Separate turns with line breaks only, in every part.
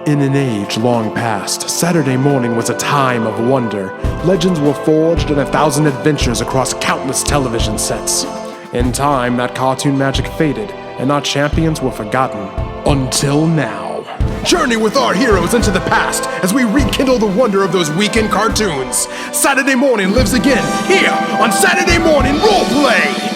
In an age long past, Saturday morning was a time of wonder. Legends were forged and 1,000 adventures across countless television sets. In time, that cartoon magic faded, and our champions were forgotten. Until now. Journey with our heroes into the past as we rekindle the wonder of those weekend cartoons. Saturday morning lives again here on Saturday Morning Roleplay!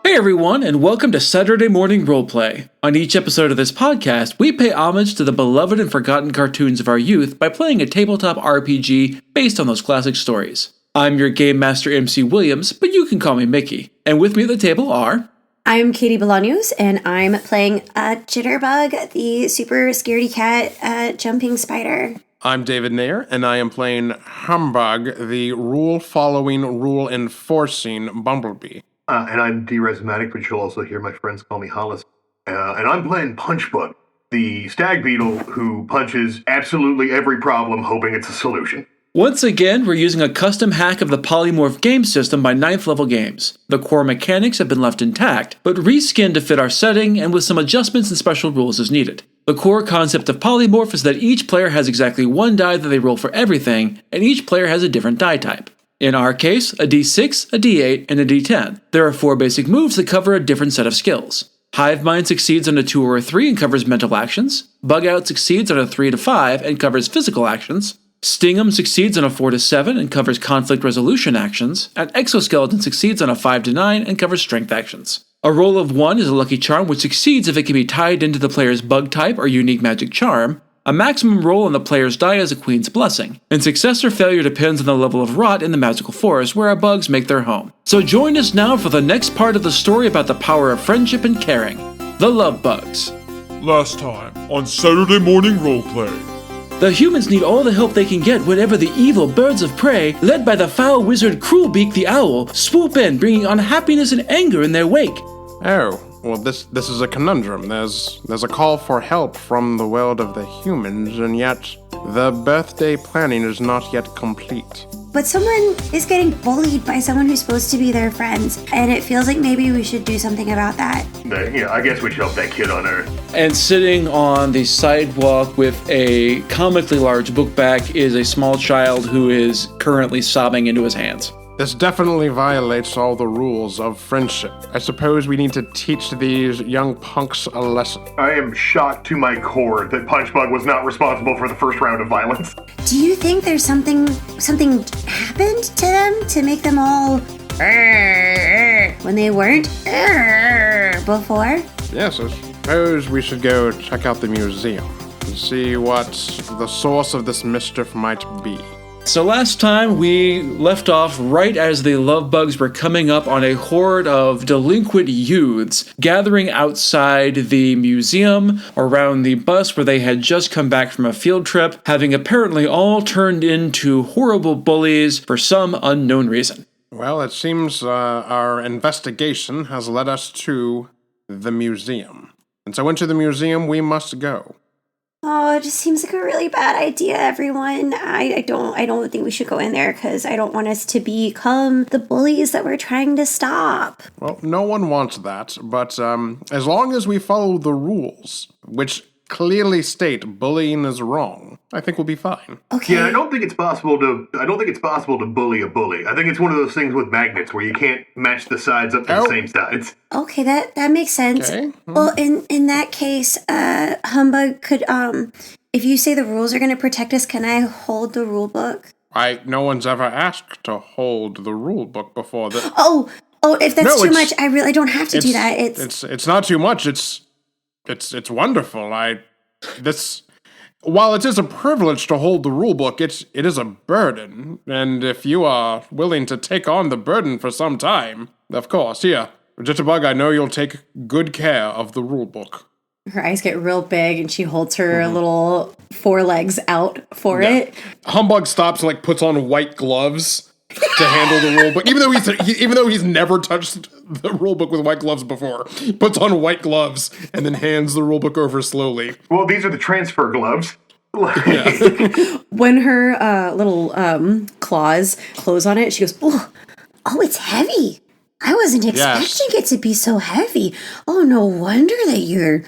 Hey everyone, and welcome to Saturday Morning Roleplay. On each episode of this podcast, we pay homage to the beloved and forgotten cartoons of our youth by playing a tabletop RPG based on those classic stories. I'm your Game Master MC Williams, but you can call me Mickey. And with me at the table are...
I'm Katie Bolaños, and I'm playing Jitter Bug, the super scaredy cat jumping spider.
I'm David Nair, and I am playing Humbug, the rule-following, rule-enforcing bumblebee.
And I'm D-Resmatic, but you'll also hear my friends call me Hollis. And I'm playing Punchbug, the stag beetle who punches absolutely every problem hoping it's a solution.
Once again, we're using a custom hack of the Polymorph game system by 9th level games. The core mechanics have been left intact, but reskinned to fit our setting and with some adjustments and special rules as needed. The core concept of Polymorph is that each player has exactly one die that they roll for everything, and each player has a different die type. In our case, a D6, a D8, and a D10. There are 4 basic moves that cover a different set of skills. Hive Mind succeeds on a 2 or a 3 and covers mental actions. Bug Out succeeds on a 3 to 5 and covers physical actions. Sting'em succeeds on a 4 to 7 and covers conflict resolution actions. And Exoskeleton succeeds on a 5 to 9 and covers strength actions. A roll of 1 is a lucky charm which succeeds if it can be tied into the player's bug type or unique magic charm. A maximum roll on the player's die is a Queen's Blessing, and success or failure depends on the level of rot in the magical forest where our bugs make their home. So join us now for the next part of the story about the power of friendship and caring, the Love Bugs.
Last time on Saturday Morning Roleplay.
The humans need all the help they can get whenever the evil birds of prey, led by the foul wizard Cruelbeak the Owl, swoop in, bringing unhappiness and anger in their wake.
Oh, well, this is a conundrum. There's a call for help from the world of the humans, and yet the birthday planning is not yet complete.
But someone is getting bullied by someone who's supposed to be their friends, and it feels like maybe we should do something about that.
I guess we should help that kid on Earth.
And sitting on the sidewalk with a comically large book bag is a small child who is currently sobbing into his hands.
This definitely violates all the rules of friendship. I suppose we need to teach these young punks a lesson.
I am shocked to my core that Punchbug was not responsible for the first round of violence.
Do you think there's something happened to them to make them all when they weren't before?
Yes, I suppose we should go check out the museum and see what the source of this mischief might be.
So last time we left off right as the love bugs were coming up on a horde of delinquent youths gathering outside the museum around the bus where they had just come back from a field trip, having apparently all turned into horrible bullies for some unknown reason.
Well, it seems our investigation has led us to the museum. And so into the museum we must go.
Oh, it just seems like a really bad idea, everyone. I don't think we should go in there because I don't want us to become the bullies that we're trying to stop.
Well, no one wants that, but as long as we follow the rules, which clearly state bullying is wrong, I think we'll be fine.
Okay.
Yeah, I don't think it's possible to bully a bully. I think it's one of those things with magnets where you can't match the sides up to the same sides.
Okay, that makes sense.
Okay.
Well, in that case, Humbug could if you say the rules are going to protect us, can I hold the rule book?
No one's ever asked to hold the rule book before.
Oh, if that's too much, I don't have to do that.
It's not too much. It's wonderful. While it is a privilege to hold the rule book, it is a burden. And if you are willing to take on the burden for some time, of course, here, Jitter Bug, I know you'll take good care of the rule book.
Her eyes get real big, and she holds her little forelegs out for it.
Humbug stops and puts on white gloves to handle the rule book, even though he's never touched the rule book with white gloves before. He puts on white gloves and then hands the rule book over slowly.
Well, these are the transfer gloves.
When her little claws close on it, she goes,
Oh, it's heavy. I wasn't expecting it to be so heavy. Oh, no wonder that you're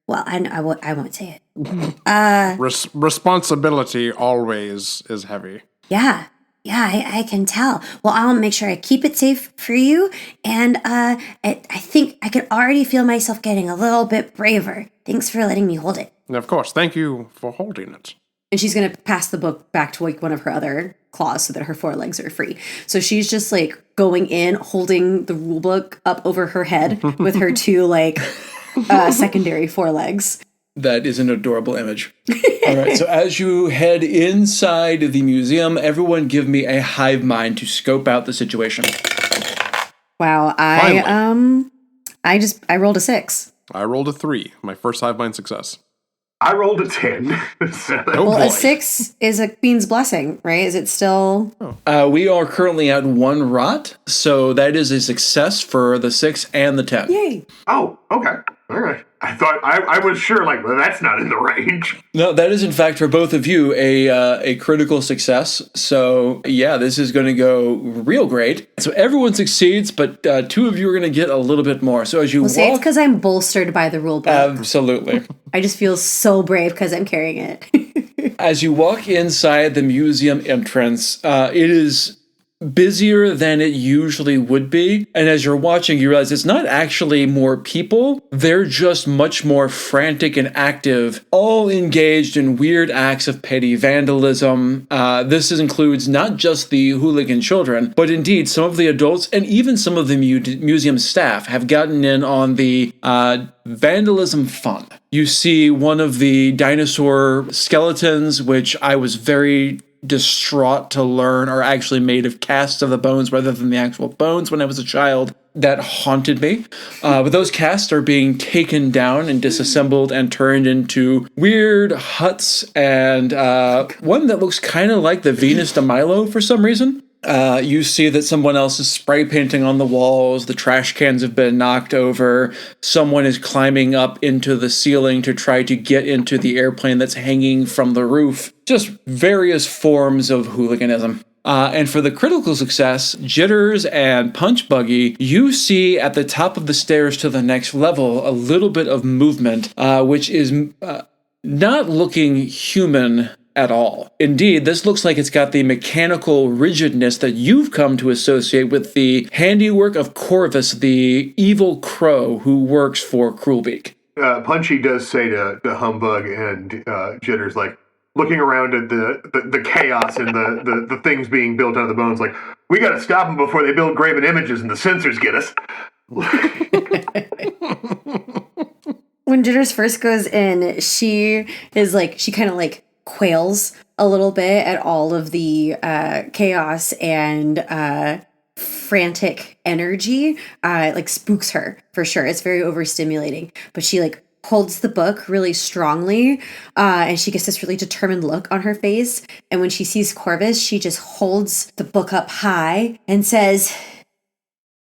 Well, I won't say it.
Responsibility always is heavy.
Yeah, I can tell. Well, I'll make sure I keep it safe for you. And I think I can already feel myself getting a little bit braver. Thanks for letting me hold it.
And of course, thank you for holding it.
And she's going to pass the book back to like one of her other claws so that her forelegs are free. So she's just like going in, holding the rule book up over her head with her two like secondary forelegs.
That is an adorable image. All right, so as you head inside the museum, everyone give me a hive mind to scope out the situation.
Wow, I rolled a 6.
I rolled a 3. My first hive mind success.
I rolled a 10.
Well, a 6 is a queen's blessing, right? Is it still?
We are currently at 1 rot, so that is a success for the 6 and the 10.
Yay!
Oh, okay. All right. I thought I was sure, like, well, that's not in the range.
No, that is in fact for both of you a critical success. So yeah, this is going to go real great. So everyone succeeds, but 2 of you are going to get a little bit more. So as you
Say it's
walk,
because I'm bolstered by the rule book.
absolutely.
I just feel so brave because I'm carrying it.
As you walk inside the museum entrance, it is busier than it usually would be. And as you're watching, you realize it's not actually more people. They're just much more frantic and active, all engaged in weird acts of petty vandalism. This includes not just the hooligan children, but indeed some of the adults and even some of the museum staff have gotten in on the vandalism fun. You see one of the dinosaur skeletons, which I was very distraught to learn are actually made of casts of the bones rather than the actual bones when I was a child. That haunted me. But those casts are being taken down and disassembled and turned into weird huts and one that looks kind of like the Venus de Milo for some reason. You see that someone else is spray painting on the walls, the trash cans have been knocked over, someone is climbing up into the ceiling to try to get into the airplane that's hanging from the roof. Just various forms of hooliganism. And for the critical success, Jitters and Punch Buggy, you see at the top of the stairs to the next level a little bit of movement, which is not looking human at all. Indeed, this looks like it's got the mechanical rigidness that you've come to associate with the handiwork of Corvus, the evil crow who works for Cruelbeak.
Punchy does say to Humbug and Jitters, like, looking around at the chaos and the things being built out of the bones, like, we gotta stop them before they build graven images and the censors get us.
When Jitters first goes in, she kind of like quails a little bit at all of the chaos and frantic energy. Like spooks her for sure. It's very overstimulating, but she like holds the book really strongly, and she gets this really determined look on her face. And when she sees Corvus, she just holds the book up high and says,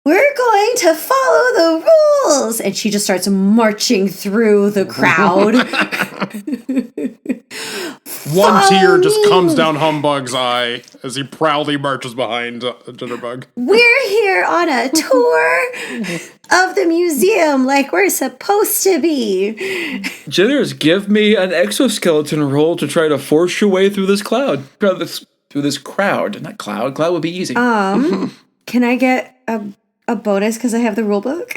"We're going to follow the rules!" And she just starts marching through the crowd.
One tear just comes down Humbug's eye as he proudly marches behind Jitter Bug.
We're here on a tour of the museum like we're supposed to be.
Jitters, give me an exoskeleton roll to try to force your way through this cloud. Through this crowd. Not cloud. Cloud would be easy.
Can I get a bonus because I have the rule book?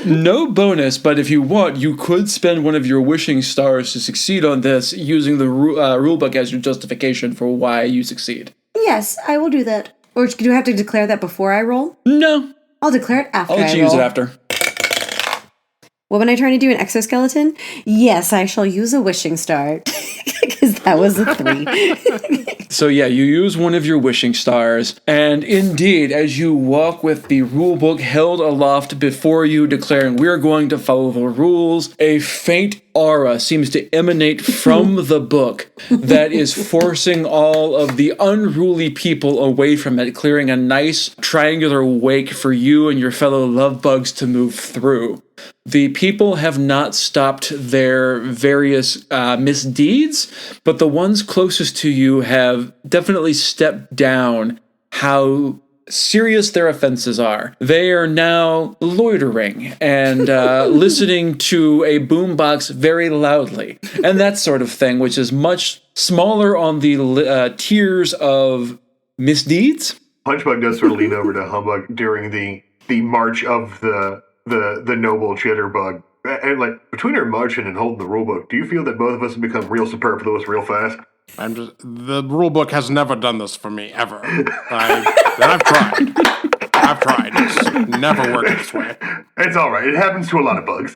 No bonus, but if you want, you could spend one of your wishing stars to succeed on this using the rulebook as your justification for why you succeed.
Yes, I will do that. Or do I have to declare that before I roll?
No.
I'll declare it after I roll.
I'll use it after.
Well, when I try to do an exoskeleton, yes, I shall use a wishing star. Because that was a 3.
So yeah, you use one of your wishing stars, and indeed, as you walk with the rulebook held aloft before you, declaring, "We're going to follow the rules," a faint aura seems to emanate from the book that is forcing all of the unruly people away from it, clearing a nice triangular wake for you and your fellow love bugs to move through. The people have not stopped their various misdeeds, but the ones closest to you have definitely stepped down how serious their offenses are. They are now loitering and listening to a boombox very loudly, and that sort of thing, which is much smaller on the tiers of misdeeds.
Punchbug does sort of lean over to Humbug during the march of the noble Jitter Bug. And like, between our marching and holding the rulebook, do you feel that both of us have become real superfluous real fast?
The rule book has never done this for me, ever. I've tried. It's never worked this way.
It's all right. It happens to a lot of bugs.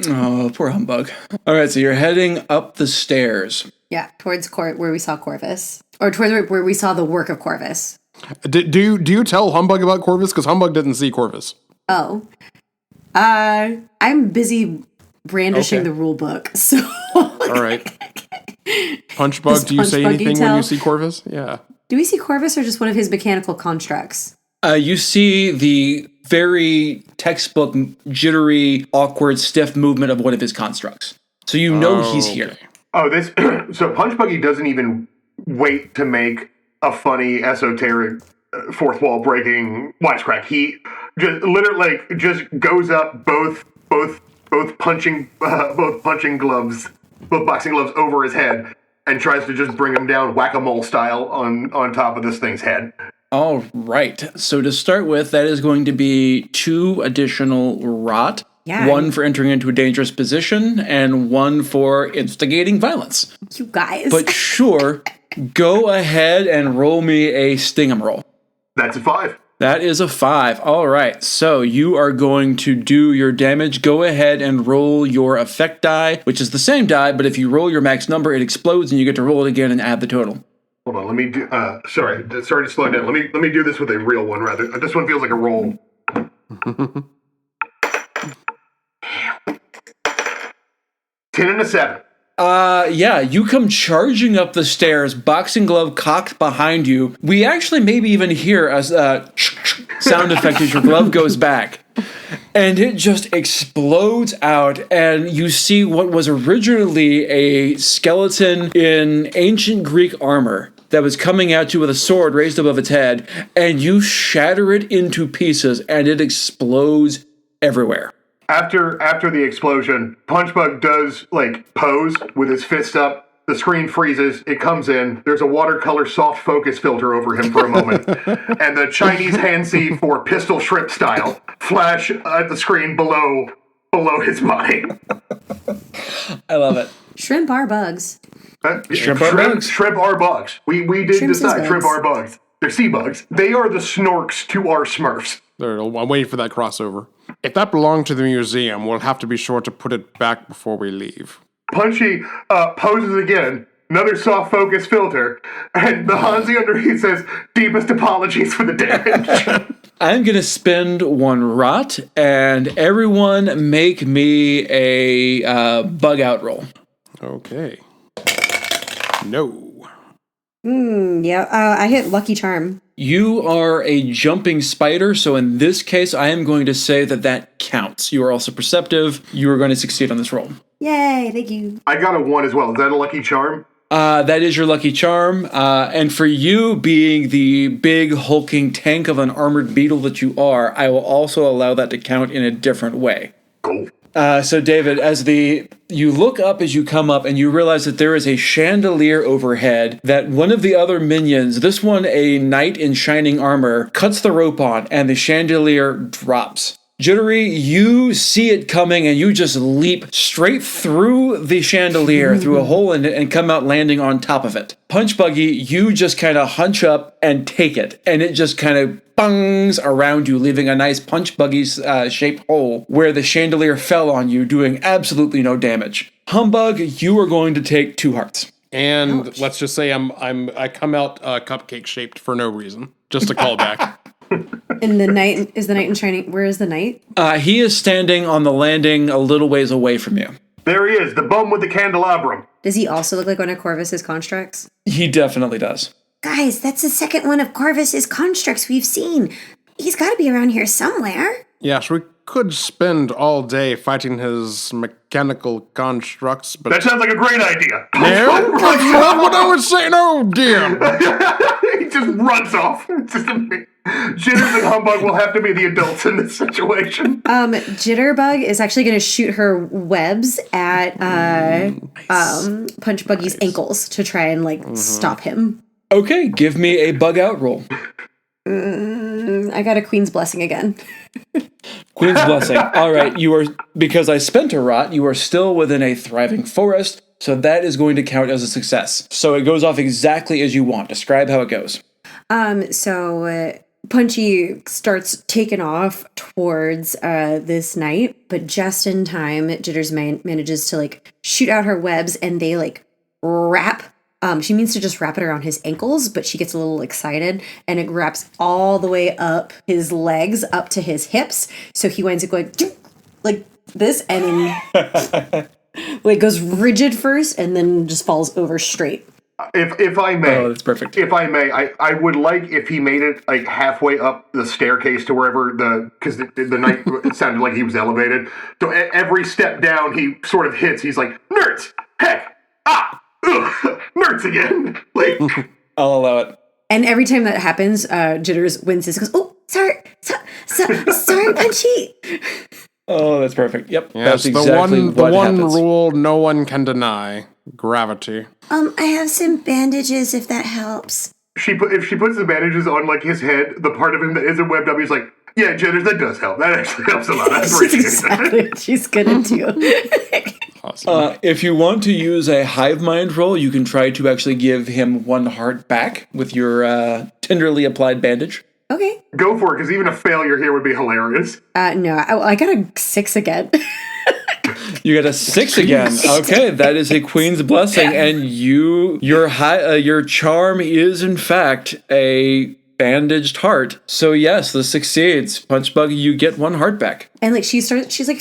Oh, poor Humbug. All right, so you're heading up the stairs.
Yeah, towards where we saw Corvus. Or towards where we saw the work of Corvus.
Do you tell Humbug about Corvus? Because Humbug didn't see Corvus.
Oh. I'm busy brandishing the rule book, so...
All right. Punchbug, do you say anything when you see Corvus? Yeah.
Do we see Corvus or just one of his mechanical constructs?
You see the very textbook, jittery, awkward, stiff movement of one of his constructs. So you know he's here.
Oh, this... So Punchbuggy doesn't even wait to make a funny, esoteric, fourth wall breaking wisecrack. He just literally just goes up both boxing gloves over his head and tries to just bring him down whack-a-mole style on top of this thing's head.
All right. So to start with, that is going to be 2 additional rot.
Yeah.
1 for entering into a dangerous position and 1 for instigating violence.
You guys.
But sure, go ahead and roll me a sting'em roll.
That's a 5.
That is a 5. All right. So you are going to do your damage. Go ahead and roll your effect die, which is the same die, but if you roll your max number, it explodes and you get to roll it again and add the total.
Hold on, let me do, sorry to slow down. Let me do this with a real one rather. This one feels like a roll. 10 and a 7.
Yeah, you come charging up the stairs, boxing glove cocked behind you. We actually maybe even hear a sound effect as your glove goes back. And it just explodes out, and you see what was originally a skeleton in ancient Greek armor that was coming at you with a sword raised above its head, and you shatter it into pieces, and it explodes everywhere.
After the explosion, Punchbug does, pose with his fist up. The screen freezes. It comes in. There's a watercolor soft focus filter over him for a moment. And the Chinese hand-see for pistol shrimp style flash at the screen below his body.
I love it.
Shrimp are bugs.
Shrimp are bugs.
Shrimp are bugs. We did
Shrimps
decide
is
shrimp
bugs.
are bugs. They're sea bugs. They are the snorks to our Smurfs.
I'm waiting for that crossover. If that belonged to the museum, we'll have to be sure to put it back before we leave.
Punchy poses again, another soft focus filter, and the Hansi underneath says, deepest apologies for the damage.
I'm going to spend 1 rot, and everyone make me a bug out roll.
Okay. No.
Yeah, I hit Lucky Charm.
You are a jumping spider, so in this case, I am going to say that counts. You are also perceptive. You are going to succeed on this roll.
Yay, thank you.
I got a 1 as well. Is that a lucky charm?
That is your lucky charm. And for you being the big hulking tank of an armored beetle that you are, I will also allow that to count in a different way.
Cool.
So David, you look up as you come up and you realize that there is a chandelier overhead that one of the other minions, this one a knight in shining armor, cuts the rope on and the chandelier drops. Jittery, you see it coming and you just leap straight through the chandelier, through a hole in it, and come out landing on top of it. Punchbuggy, you just kind of hunch up and take it, and it just kind of bungs around you, leaving a nice Punchbuggy shaped hole where the chandelier fell on you, doing absolutely no damage. Humbug, you are going to take 2 hearts.
And
Ouch.
let's just say I come out cupcake shaped for no reason, just to call back.
And the knight in shining. Where is the knight?
He is standing on the landing a little ways away from you.
There he is, the bum with the candelabrum.
Does he also look like one of Corvus's constructs?
He definitely does.
Guys, that's the second one of Corvus's constructs we've seen. He's got to be around here somewhere.
Yeah, should we could spend all day fighting his mechanical constructs, but...
That sounds like a great idea.
No, that's not what I was saying. Oh, damn.
He just runs off. It's just amazing. Jitters and Humbug will have to be the adults in this situation.
Jitter Bug is actually going to shoot her webs at Punch Buggy's ankles to try and stop him.
Okay, give me a bug out roll.
I got a Queen's Blessing again.
Queen's Blessing. All right, because I spent a rot, you are still within a thriving forest, so that is going to count as a success. So it goes off exactly as you want. Describe how it goes.
Punchy starts taking off towards this knight, but just in time, Jitters manages to shoot out her webs, and they wrap. She means to just wrap it around his ankles, but she gets a little excited, and it wraps all the way up his legs, up to his hips. So he winds up going like this, and then goes rigid first, and then just falls over straight.
If I may,
oh, that's perfect.
If I may, I would like if he made it halfway up the staircase to wherever because the knight it sounded like he was elevated. So every step down, he sort of hits. He's like, nerds, heck, nerds again.
I'll allow it.
And every time that happens, Jitters winces. Goes, oh, sorry, Punchy.
Oh, that's perfect. Yep,
yes,
that's exactly
the one
happens.
rule no one can deny: gravity.
I have some bandages if that helps.
If she puts the bandages on his head, the part of him that isn't webbed up, he's like, yeah, Jitters, that does help. That actually helps a lot. I appreciate
exactly what she's gonna do.
Awesome.
If you want to use a hive mind roll, you can try to actually give him one heart back with your tenderly applied bandage.
Okay.
Go for it, because even a failure here would be hilarious.
No, I got a 6 again.
You got a 6 again. Okay, that is a Queen's Blessing, and your charm is in fact a bandaged heart. So yes, this succeeds. Punch Buggy, you get one heart back.
And she's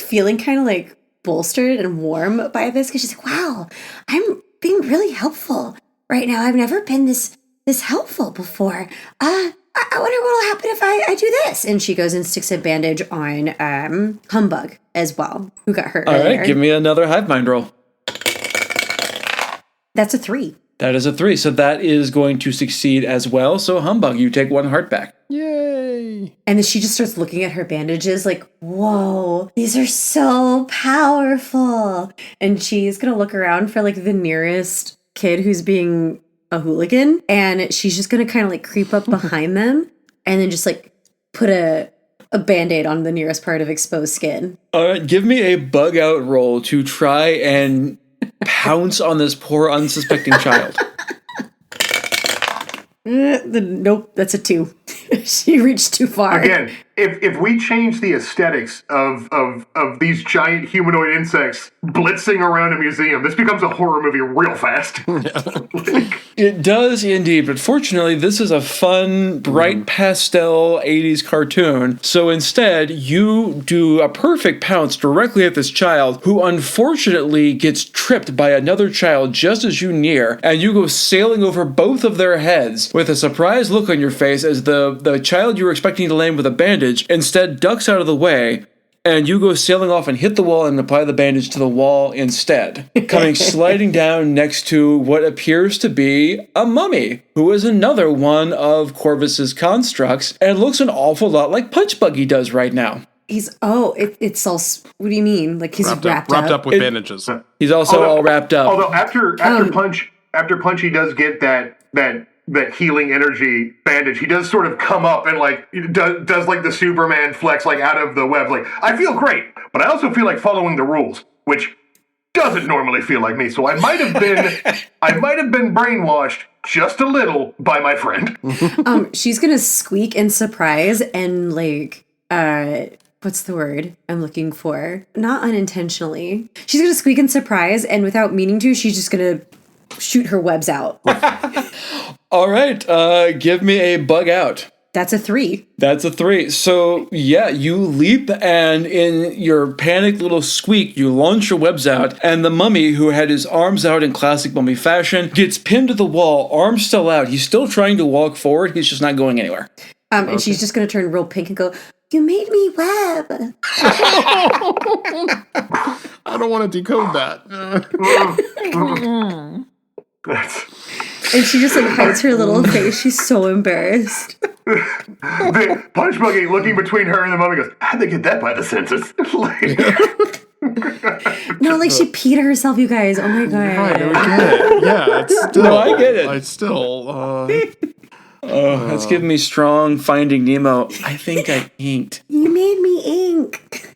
feeling kind of bolstered and warm by this, because she's like, wow, I'm being really helpful right now. I've never been this helpful before. I wonder what'll happen if I do this. And she goes and sticks a bandage on Humbug as well, who got hurt earlier.
All right, give me another hive mind roll.
That's a 3.
That is a 3, so that is going to succeed as well. So Humbug, you take one heart back.
Yay!
And then she just starts looking at her bandages whoa, these are so powerful. And she's going to look around for the nearest kid who's being a hooligan. And she's just going to kind of creep up behind them and then just put a Band-Aid on the nearest part of exposed skin.
All right, give me a bug out roll to try and pounce on this poor unsuspecting child.
Nope, that's a 2. She reached too far.
Again, if we change the aesthetics of these giant humanoid insects blitzing around a museum, this becomes a horror movie real fast.
It does indeed, but fortunately, this is a fun, bright pastel 80s cartoon. So instead, you do a perfect pounce directly at this child, who unfortunately gets tripped by another child just as you near, and you go sailing over both of their heads with a surprised look on your face as the child you were expecting to land with a bandage instead ducks out of the way, and you go sailing off and hit the wall and apply the bandage to the wall instead, coming sliding down next to what appears to be a mummy, who is another one of Corvus's constructs, and looks an awful lot like Punch Buggy does right now.
It's all, what do you mean? He's wrapped
up with bandages.
He's also all wrapped up.
Although after Punchy does get that healing energy bandage, he does sort of come up and does the Superman flex out of the web. I feel great, but I also feel like following the rules, which doesn't normally feel like me. So I might have been brainwashed just a little by my friend.
She's gonna squeak in surprise and what's the word I'm looking for? Not unintentionally. She's gonna squeak in surprise, and without meaning to, she's just gonna shoot her webs out.
All right, give me a bug out.
That's a 3.
That's a 3. So, yeah, you leap, and in your panicked little squeak, you launch your webs out, and the mummy, who had his arms out in classic mummy fashion, gets pinned to the wall, arms still out. He's still trying to walk forward. He's just not going anywhere.
And she's just going to turn real pink and go,
You made me web.
I don't want to decode that.
And she just like hides her little face. She's so embarrassed.
The Punch Buggy looking between her and the mummy goes, how'd they get that by the census?
No, like she peed herself, you guys. Oh my god.
Right, I get it. Yeah, it's still.
No, I get it.
It's still.
That's giving me strong Finding Nemo. I think I inked.
You made me ink.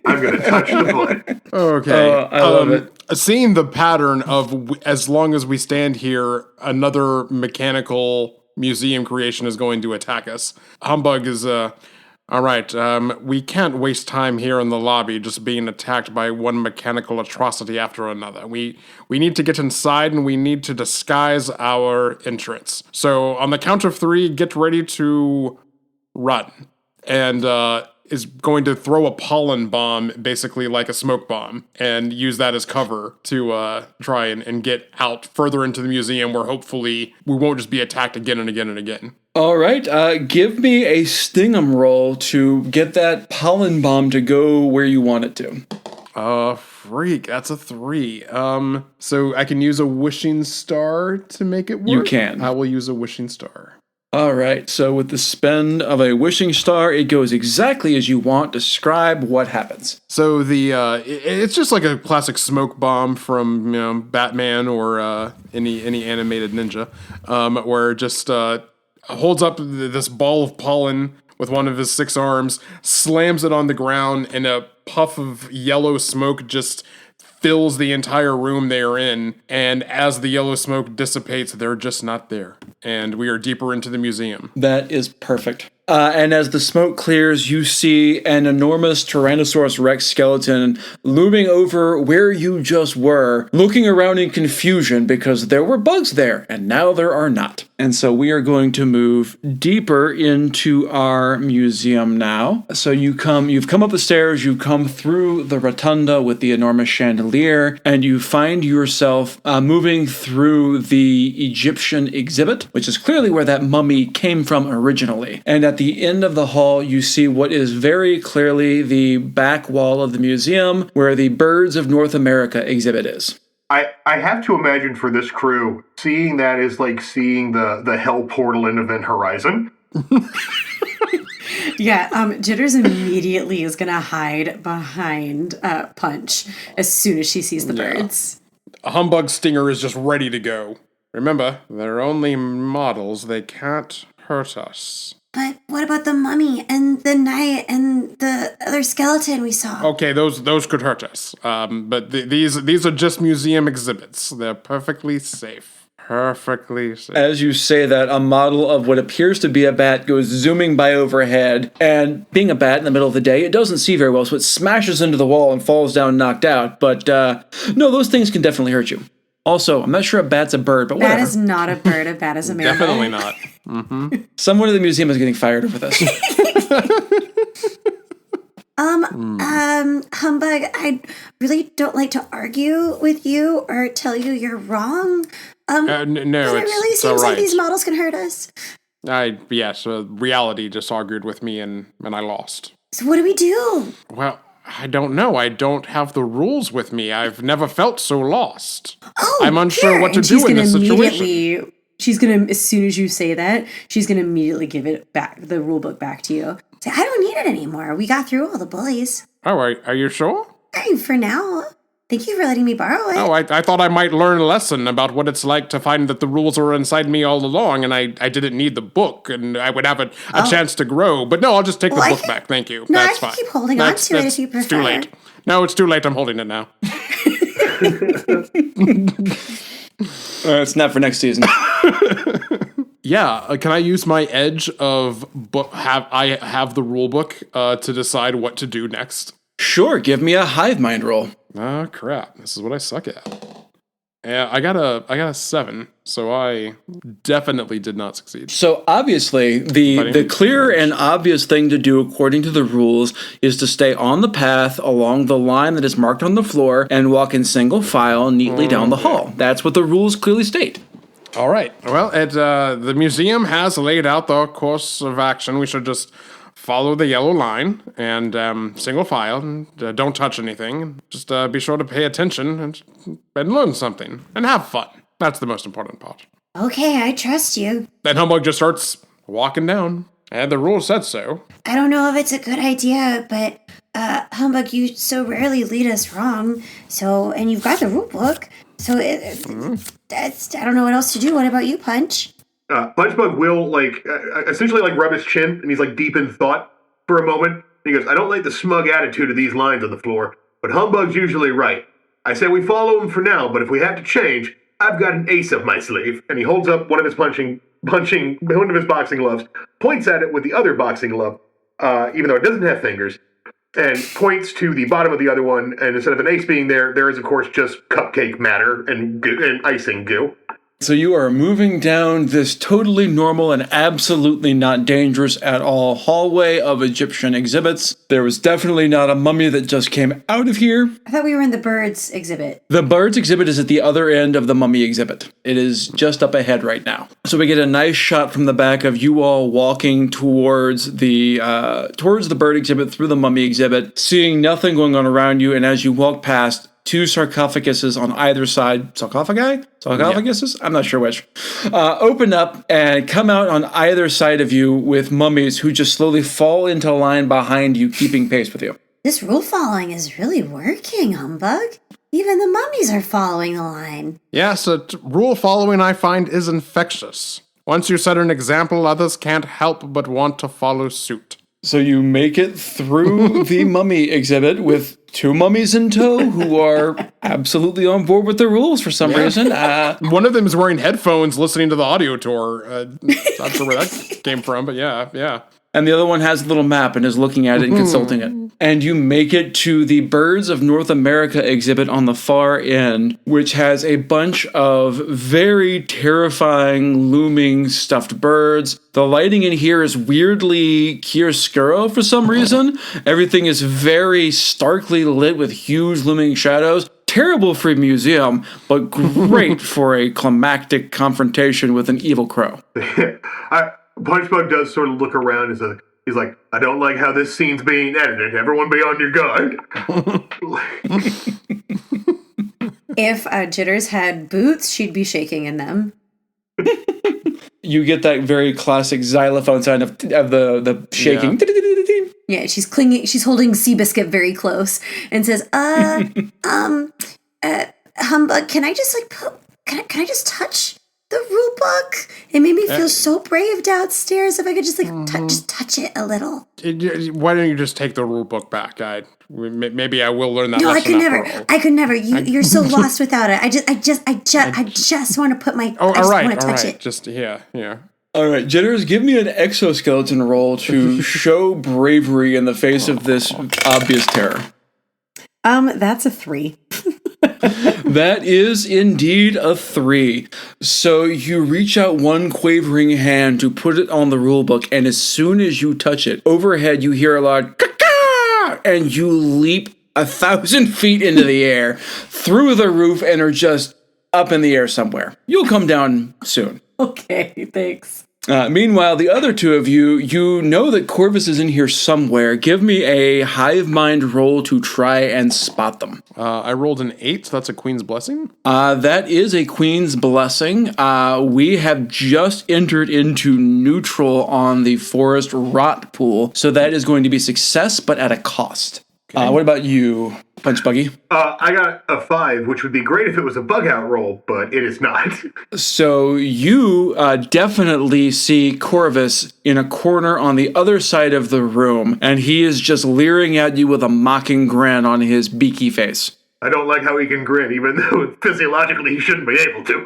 I'm going to touch the blood.
Okay.
I love it.
Seeing the pattern of as long as we stand here, another mechanical museum creation is going to attack us. Humbug is, all right, we can't waste time here in the lobby just being attacked by one mechanical atrocity after another. We need to get inside and we need to disguise our entrance. So on the count of 3, get ready to run. And, is going to throw a pollen bomb, basically like a smoke bomb, and use that as cover to try and get out further into the museum where hopefully we won't just be attacked again and again and again.
All right, give me a sting'em roll to get that pollen bomb to go where you want it to.
Freak, that's a 3. So I can use a wishing star to make it work?
You can.
I will use a wishing star.
All right, so with the spend of a wishing star, it goes exactly as you want. Describe what happens.
So it's just like a classic smoke bomb from Batman or any animated ninja, where it just holds up this ball of pollen with one of his 6 arms, slams it on the ground, and a puff of yellow smoke just fills the entire room they are in, and as the yellow smoke dissipates, they're just not there. And we are deeper into the museum.
That is perfect. And as the smoke clears, you see an enormous Tyrannosaurus Rex skeleton looming over where you just were, looking around in confusion because there were bugs there, and now there are not. And so we are going to move deeper into our museum now. So you've come up the stairs, you've come through the rotunda with the enormous chandelier, and you find yourself moving through the Egyptian exhibit, which is clearly where that mummy came from originally. And at the end of the hall, you see what is very clearly the back wall of the museum where the Birds of North America exhibit is.
I have to imagine for this crew, seeing that is like seeing the hell portal in Event Horizon.
Yeah, Jitters immediately is going to hide behind Punch as soon as she sees the birds.
A Humbug stinger is just ready to go. Remember, they're only models. They can't hurt us.
But what about the mummy and the knight and the other skeleton we saw?
Okay, those could hurt us. But these are just museum exhibits. They're perfectly safe. Perfectly safe.
As you say that, a model of what appears to be a bat goes zooming by overhead, and being a bat in the middle of the day, it doesn't see very well, so it smashes into the wall and falls down knocked out. But no, those things can definitely hurt you. Also, I'm not sure a bat's a bird, but whatever.
Bat is not a bird. A bat is a mammal.
Definitely not. Mm-hmm.
Someone in the museum is getting fired over this.
Humbug, I really don't like to argue with you or tell you you're wrong.
No,
but it really
it's
seems
all right.
like these models can hurt us.
Yes, reality just argued with me and I lost.
So what do we do?
Well, I don't know. I don't have the rules with me. I've never felt so lost.
Oh,
I'm unsure
here.
what to
And
do in this situation.
She's going to, as soon as you say that, she's going to immediately give it back, the rule book back to you.
Say, I don't need it anymore. We got through all the bullies.
Oh, are you sure?
For now. Thank you for letting me borrow it.
Oh, I thought I might learn a lesson about what it's like to find that the rules were inside me all along, and I didn't need the book, and I would have a chance to grow. But no, I'll just take the book back. Thank you.
No,
That's
I can
fine.
keep holding on to it if you prefer.
It's too late. No, it's too late. I'm holding it now.
It's not for next season.
Yeah, can I use my edge of have the rule book to decide what to do next?
Sure, give me a hive mind roll.
Oh crap! This is what I suck at. Yeah, I got a 7, so I definitely did not succeed.
So obviously, the clear and obvious thing to do according to the rules is to stay on the path along the line that is marked on the floor and walk in single file neatly down the hall. That's what the rules clearly state.
All right. Well, the museum has laid out the course of action. We should just follow the yellow line and single file. And, don't touch anything. Just be sure to pay attention and learn something and have fun. That's the most important part.
Okay, I trust you.
Then Humbug just starts walking down. And the rule said so.
I don't know if it's a good idea, but Humbug, you so rarely lead us wrong. So, and you've got the rule book. So that's, I don't know what else to do. What about you, Punch?
Punchbug will essentially rub his chin, and he's deep in thought for a moment. He goes, I don't like the smug attitude of these lines on the floor, but Humbug's usually right. I say we follow him for now, but if we have to change, I've got an ace up my sleeve. And he holds up one of his boxing gloves, points at it with the other boxing glove, even though it doesn't have fingers, and points to the bottom of the other one. And instead of an ace being there is of course just cupcake matter and icing goo.
So you are moving down this totally normal and absolutely not dangerous at all hallway of Egyptian exhibits. There was definitely not a mummy that just came out of here.
I thought we were in the birds exhibit.
The birds exhibit is at the other end of the mummy exhibit. It is just up ahead right now. So we get a nice shot from the back of you all walking towards the bird exhibit through the mummy exhibit, seeing nothing going on around you, and as you walk past, 2 sarcophaguses on either side. Sarcophaguses? Yeah. I'm not sure which. Open up and come out on either side of you with mummies who just slowly fall into line behind you, keeping pace with you.
This rule following is really working, Humbug. Even the mummies are following the line.
Yes, rule following I find is infectious. Once you set an example, others can't help but want to follow suit.
So you make it through the mummy exhibit with 2 mummies in tow who are absolutely on board with the rules for some reason.
One of them is wearing headphones listening to the audio tour. Not sure where that came from, but yeah.
And the other one has a little map and is looking at it and consulting it. And you make it to the Birds of North America exhibit on the far end, which has a bunch of very terrifying, looming stuffed birds. The lighting in here is weirdly chiaroscuro for some reason. Everything is very starkly lit with huge looming shadows. Terrible for a museum, but great for a climactic confrontation with an evil crow.
Punchbug does sort of look around and he's like, I don't like how this scene's being edited. Everyone be on your guard.
If Jitters had boots, she'd be shaking in them.
You get that very classic xylophone sound of the shaking.
Yeah, she's clinging. She's holding Seabiscuit very close and says,
Humbug, can I just can I just touch the rule book? It made me feel so brave downstairs. If I could just just touch it a little.
Why don't you just take the rule book back? Maybe I will learn that.
No,
lesson
I could never. You're so lost without it. I just want to put my. I just want to touch it.
Just yeah.
All right, Jitters, give me an exoskeleton roll to show bravery in the face of this obvious terror.
That's a 3.
That is indeed a 3. So you reach out one quavering hand to put it on the rulebook, and as soon as you touch it, overhead you hear a loud caw, and you leap 1,000 feet into the air, through the roof, and are just up in the air somewhere. You'll come down soon.
Okay, thanks.
Meanwhile, the other 2 of you know that Corvus is in here somewhere. Give me a hive mind roll to try and spot them.
I rolled an 8, so that's a Queen's Blessing?
That is a Queen's Blessing. We have just entered into neutral on the Forest Rot pool, so that is going to be success, but at a cost. Okay. What about you, Punch Buggy?
I got a 5, which would be great if it was a bug out roll, but it is not.
So you definitely see Corvus in a corner on the other side of the room, and he is just leering at you with a mocking grin on his beaky face.
I don't like how he can grin, even though physiologically he shouldn't be able to.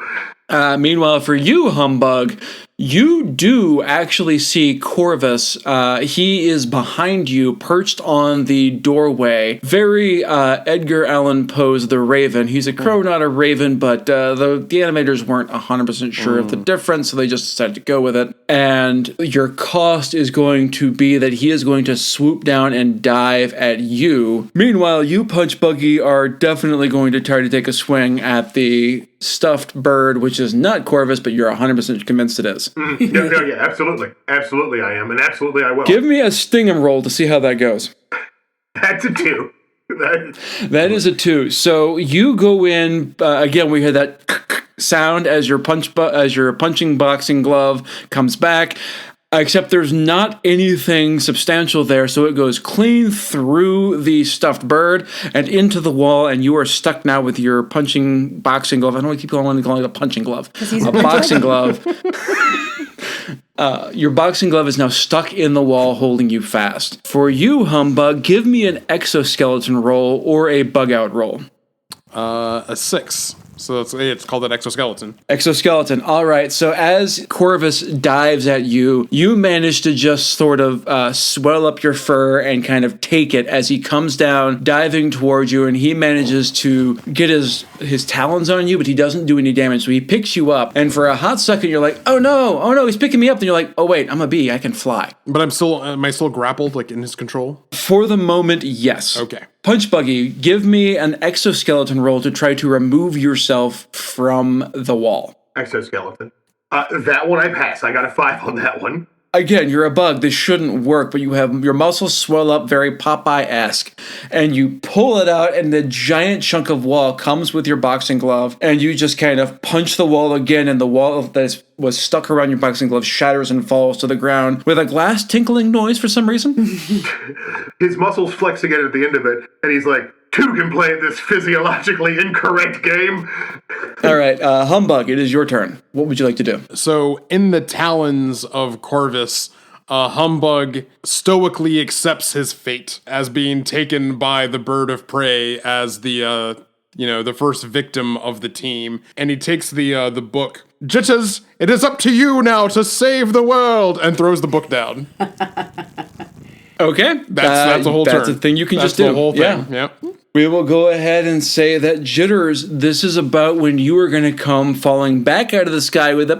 Meanwhile, for you, Humbug, you do actually see Corvus. He is behind you, perched on the doorway. Very Edgar Allan Poe's The Raven. He's a crow, not a raven, but the animators weren't 100% sure of the difference, so they just decided to go with it. And your cost is going to be that he is going to swoop down and dive at you. Meanwhile, you, Punch Buggy, are definitely going to try to take a swing at the stuffed bird, which is not Corvus, but you're 100% convinced it is.
Yeah, absolutely. Absolutely I am, and absolutely I will.
Give me a sting 'em roll to see how that goes.
That's a 2.
That is a 2. So you go in, again, we hear that sound as your punching boxing glove comes back. Except there's not anything substantial there, so it goes clean through the stuffed bird and into the wall, and you are stuck now with your punching boxing glove. I don't want to keep calling it a punching glove. A boxing glove. Your boxing glove is now stuck in the wall, holding you fast. For you, Humbug, give me an exoskeleton roll or a bug out roll.
A 6. So it's called an exoskeleton.
Exoskeleton. All right. So as Corvus dives at you, you manage to just sort of swell up your fur and kind of take it as he comes down, diving towards you, and he manages to get his talons on you, but he doesn't do any damage. So he picks you up, and for a hot second, you're like, oh no, he's picking me up. Then you're like, oh wait, I'm a bee. I can fly.
But am I still grappled, like in his control?
For the moment, yes.
Okay.
Punch Buggy, give me an exoskeleton roll to try to remove yourself from the wall.
Exoskeleton. That one I pass. I got a 5 on that one.
Again, you're a bug. This shouldn't work, but you have your muscles swell up very Popeye-esque, and you pull it out, and the giant chunk of wall comes with your boxing glove, and you just kind of punch the wall again, and the wall that was stuck around your boxing glove shatters and falls to the ground with a glass tinkling noise for some reason.
His muscles flex again at the end of it, and he's like, 2 can play this physiologically incorrect game.
All right, Humbug, it is your turn. What would you like to do?
So, in the talons of Corvus, Humbug stoically accepts his fate as being taken by the bird of prey as the first victim of the team, and he takes the book. Jitters, it is up to you now to save the world, and throws the book down.
Okay,
that's a whole turn.
That's a thing you can just do.
The whole thing. Yeah.
We will go ahead and say that Jitters, this is about when you are going to come falling back out of the sky with a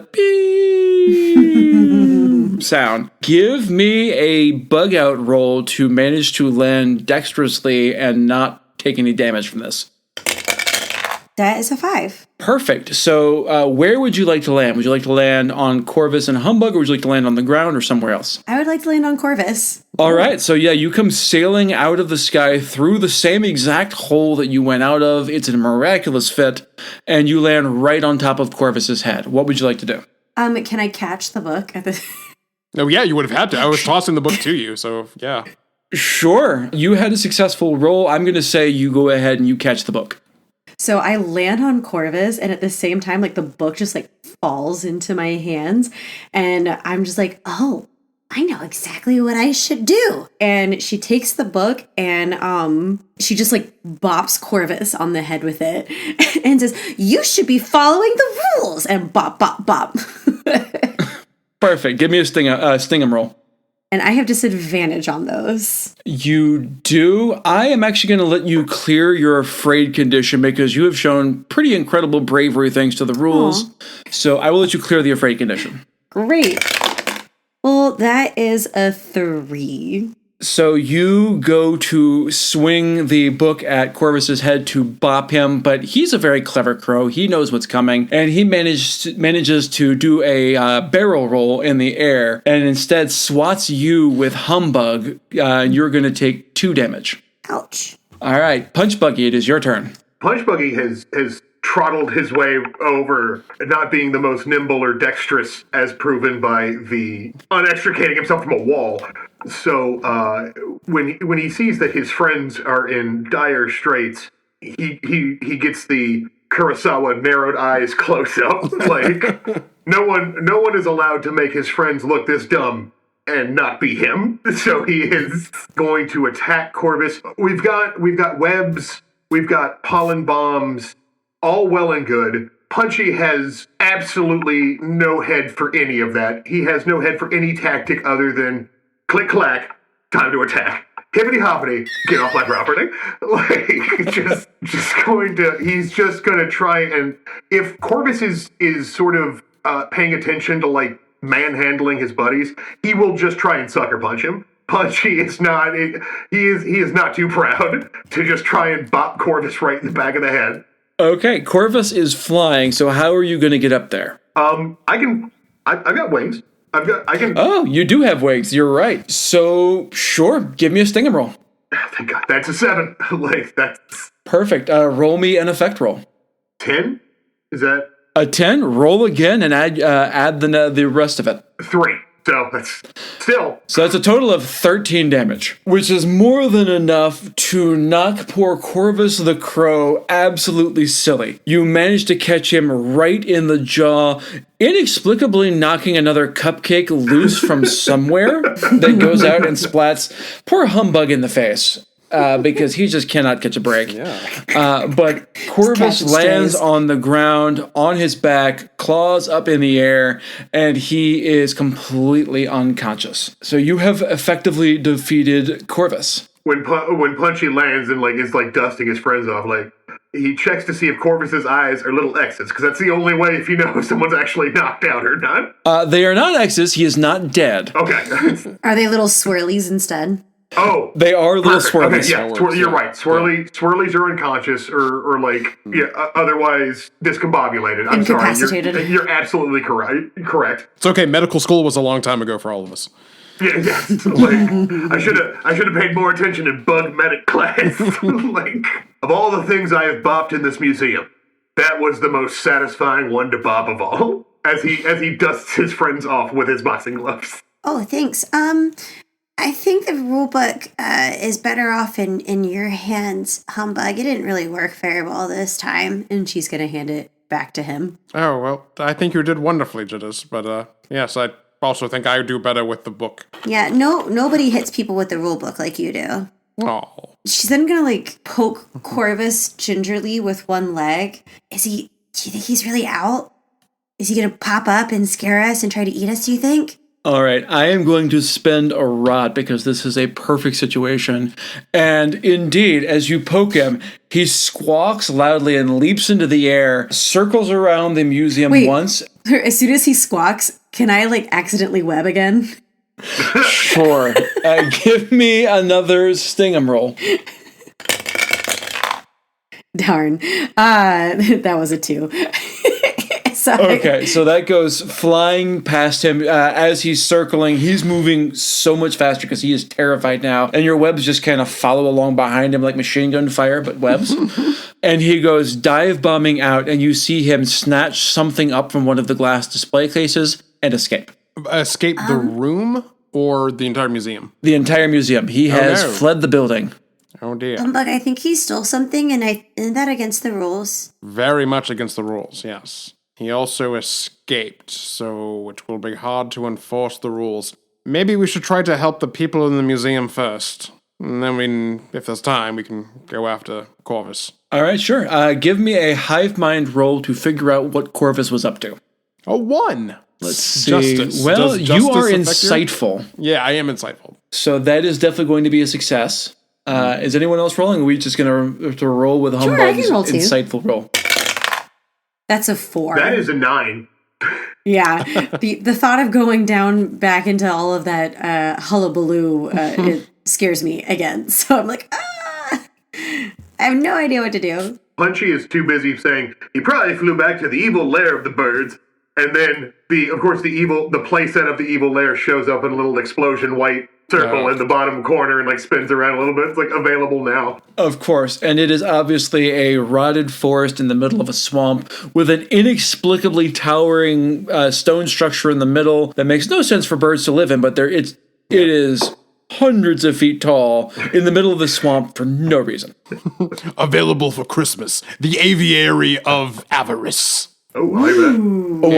beep sound. Give me a bug out roll to manage to land dexterously and not take any damage from this.
That is a 5.
Perfect. So where would you like to land? Would you like to land on Corvus and Humbug, or would you like to land on the ground or somewhere else?
I would like to land on Corvus.
All right. So yeah, you come sailing out of the sky through the same exact hole that you went out of. It's a miraculous fit, and you land right on top of Corvus's head. What would you like to do?
Can I catch the book at the...
Oh yeah, you would have had to. I was tossing the book to you, so yeah.
Sure. You had a successful roll. I'm going to say you go ahead and you catch the book.
So I land on Corvus, and at the same time, like, the book just, like, falls into my hands, and I'm just like, oh, I know exactly what I should do. And she takes the book, and she just, like, bops Corvus on the head with it and says, you should be following the rules, and bop, bop, bop.
Perfect. Give me a sting 'em roll.
And I have disadvantage on those.
You do? I am actually going to let you clear your afraid condition because you have shown pretty incredible bravery thanks to the rules. Aww. So I will let you clear the afraid condition.
Great. Well, that is a 3.
So you go to swing the book at Corvus's head to bop him, but he's a very clever crow. He knows what's coming, and he manages to do a barrel roll in the air, and instead swats you with Humbug, and you're going to take 2 damage.
Ouch.
All right, Punch Buggy, it is your turn.
Punch Buggy has trottled his way over, not being the most nimble or dexterous, as proven by the unextricating himself from a wall. So when he sees that his friends are in dire straits, he gets the Kurosawa narrowed eyes close up. Like no one is allowed to make his friends look this dumb and not be him. So he is going to attack Corvus. We've got webs, we've got pollen bombs, all well and good. Punchy has absolutely no head for any of that. He has no head for any tactic other than click clack, time to attack. Hippity hoppity, get off my property. Like he's just gonna try, and if Corvus is sort of paying attention to like manhandling his buddies, he will just try and sucker punch him. Punchy is not. He is not too proud to just try and bop Corvus right in the back of the head.
Okay, Corvus is flying, so how are you going to get up there?
I've got wings. I can.
Oh, you do have wings. You're right. So, sure, give me a stinging roll.
Thank God, that's a 7. That's
Perfect. Roll me an effect roll.
10. Is that
A 10. Roll again and add the rest of it.
3? So that's still.
So that's a total of 13 damage, which is more than enough to knock poor Corvus the Crow absolutely silly. You manage to catch him right in the jaw, inexplicably knocking another cupcake loose from somewhere that goes out and splats poor Humbug in the face. Because he just cannot catch a break. But Corvus lands on the ground, on his back, claws up in the air, and he is completely unconscious. So you have effectively defeated Corvus.
When Punchy lands and is dusting his friends off, he checks to see if Corvus's eyes are little X's, because that's the only way if you know if someone's actually knocked out or not.
They are not X's. He is not dead.
Okay.
Are they little swirlies instead?
Oh,
they are little swirlies.
Okay, yeah, you're right. Swirlies are unconscious or otherwise discombobulated. I'm sorry. You're absolutely correct.
It's okay. Medical school was a long time ago for all of us.
Yeah. I should have paid more attention in bug medic class. Of all the things I have bopped in this museum, that was the most satisfying one to bop of all. As he dusts his friends off with his boxing gloves.
Oh, thanks. I think the rulebook is better off in your hands, Humbug. It didn't really work very well this time.
And she's going to hand it back to him.
Oh, well, I think you did wonderfully, Jitters. But, yes, I also think I do better with the book.
Yeah, nobody hits people with the rulebook like you do.
Oh.
She's then going to, poke Corvus gingerly with one leg.
Do you think he's really out? Is he going to pop up and scare us and try to eat us, do you think?
All right, I am going to spend a rot because this is a perfect situation. And indeed, as you poke him, he squawks loudly and leaps into the air, circles around the museum once.
As soon as he squawks, can I accidentally web again?
Sure. Give me another sting'em roll.
Darn. That was a 2.
Okay, so that goes flying past him as he's circling. He's moving so much faster because he is terrified now. And your webs just kind of follow along behind him like machine gun fire, but webs. And he goes dive bombing out, and you see him snatch something up from one of the glass display cases and escape.
Escape the room or the entire museum?
The entire museum. He has fled the building.
Oh, dear.
Humbug, I think he stole something, and isn't that against the rules?
Very much against the rules, yes. He also escaped, which will be hard to enforce the rules. Maybe we should try to help the people in the museum first. And then if there's time, we can go after Corvus.
All right, sure. Give me a hive mind roll to figure out what Corvus was up to.
A 1.
Let's see.
Justice.
Well,
Does
you are
justice affect
insightful.
Yeah, I am insightful.
So that is definitely going to be a success. Is anyone else rolling? Or are we just going to roll with Humbug's insightful roll?
That's a 4.
That is a 9.
Yeah. The thought of going down back into all of that hullabaloo it scares me again. So I'm like, I have no idea what to do.
Punchy is too busy saying he probably flew back to the evil lair of the birds, and then the playset of the evil lair shows up in a little explosion white circle in the bottom corner and spins around a little bit. It's available now.
Of course, and it is obviously a rotted forest in the middle of a swamp with an inexplicably towering stone structure in the middle that makes no sense for birds to live in, but it is hundreds of feet tall in the middle of the swamp for no reason.
Available for Christmas, the Aviary of Avarice.
Oh, I bet.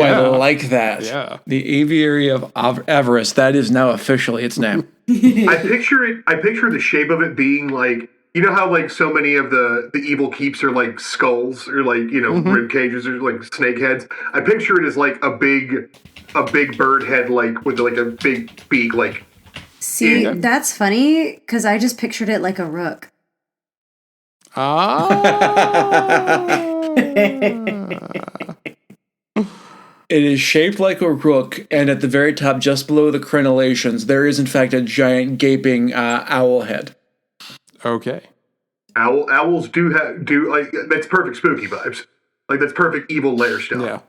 I like that.
Yeah.
The Aviary of Avarice. That is now officially its name.
I picture the shape of it being you know how so many of the evil keeps are skulls or rib cages or snake heads. I picture it as a big bird head with a big beak
See, that's funny because I just pictured it like a rook.
It is shaped like a rook, and at the very top, just below the crenellations, there is in fact a giant gaping owl head.
Okay.
Owls do like that's perfect spooky vibes. Like that's perfect evil lair stuff.
Yeah.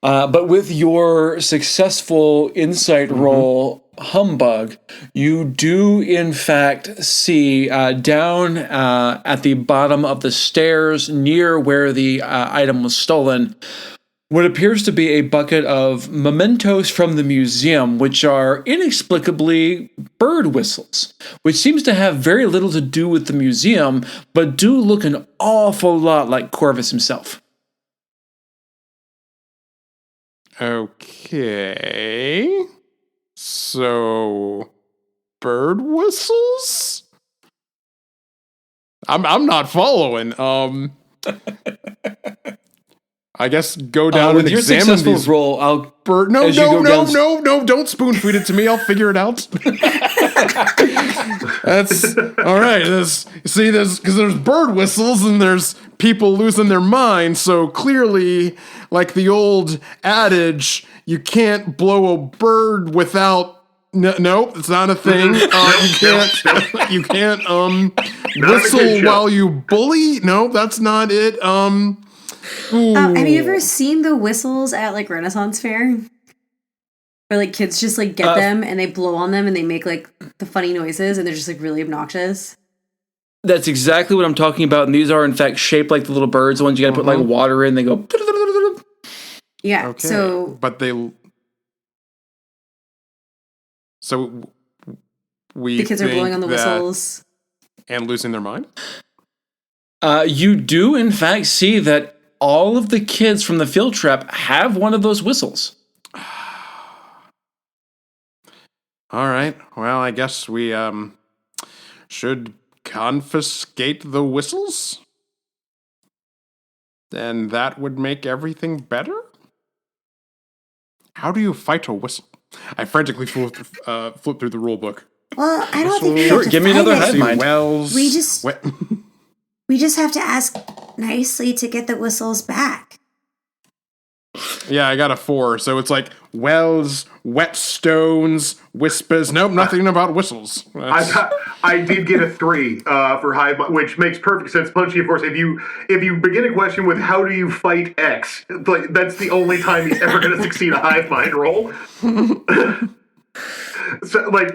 But with your successful insight roll, Humbug, you do in fact see down at the bottom of the stairs near where the item was stolen what appears to be a bucket of mementos from the museum, which are inexplicably bird whistles, which seems to have very little to do with the museum, but do look an awful lot like Corvus himself.
Okay. So, bird whistles? I'm not following. I guess go down
with
and
your
examine
successful
these
roll. I'll
No, don't spoon feed it to me. I'll figure it out. That's all right. There's because there's bird whistles and there's people losing their minds. So clearly, like the old adage, you can't blow a bird without. Nope, it's not a thing. You can't whistle while you bully. No, that's not it.
Have you ever seen the whistles at like Renaissance Fair? Where like kids just like get them and they blow on them and they make like the funny noises and they're just like really obnoxious.
That's exactly what I'm talking about, and these are in fact shaped like the little birds. The ones you gotta put like water in. They go.
Yeah.
Okay.
So
we
the kids are blowing on the
think that-
whistles
and losing their mind.
You do in fact see that all of the kids from the field trip have one of those whistles.
All right. Well, I guess we should confiscate the whistles. Then that would make everything better. How do you fight a whistle? I frantically flip through the rule book.
Well, I don't think we
Sure,
have to
give me
fight
another
it.
hive mind.
Wells.
We just have to ask nicely to get the whistles back.
Yeah, I got a 4, so it's like wells, whetstones, whispers. Nope, nothing about whistles.
I did get a 3 for hive mind, which makes perfect sense. Punchy, of course. If you begin a question with "How do you fight X?" like that's the only time he's ever going to succeed a hive mind roll. So like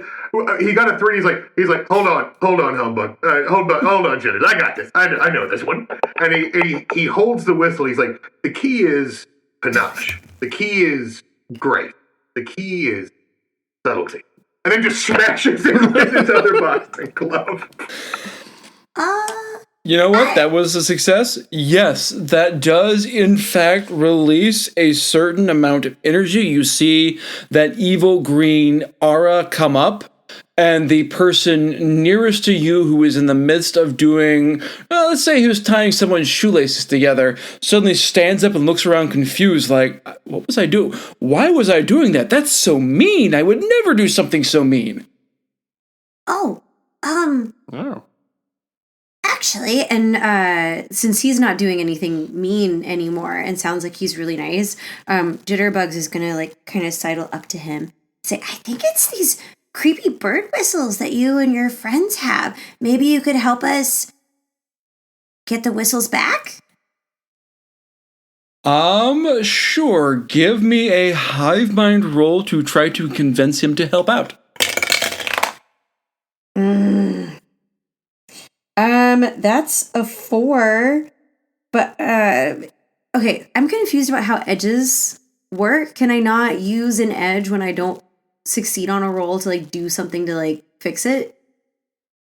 he got a 3. He's like, hold on, Humbug, hold on, Jitter. I got this. I know this one. And he holds the whistle. He's like, the key is panache. The key is grace. The key is subtlety. And then just smashes it with his other boxing glove.
You know what? That was a success. Yes, that does in fact release a certain amount of energy. You see that evil green aura come up, and the person nearest to you who is in the midst of doing, let's say he was tying someone's shoelaces together, suddenly stands up and looks around confused like, what was I doing? Why was I doing that? That's so mean. I would never do something so mean.
Oh.
actually, and since he's not doing anything mean anymore and sounds like he's really nice, Jitter Bug is gonna like kind of sidle up to him and say, I think it's these creepy bird whistles that you and your friends have. Maybe you could help us get the whistles back?
Sure. Give me a hive mind roll to try to convince him to help out.
That's a 4, but, okay, I'm confused about how edges work. Can I not use an edge when I don't succeed on a roll to, like, do something to, like, fix it?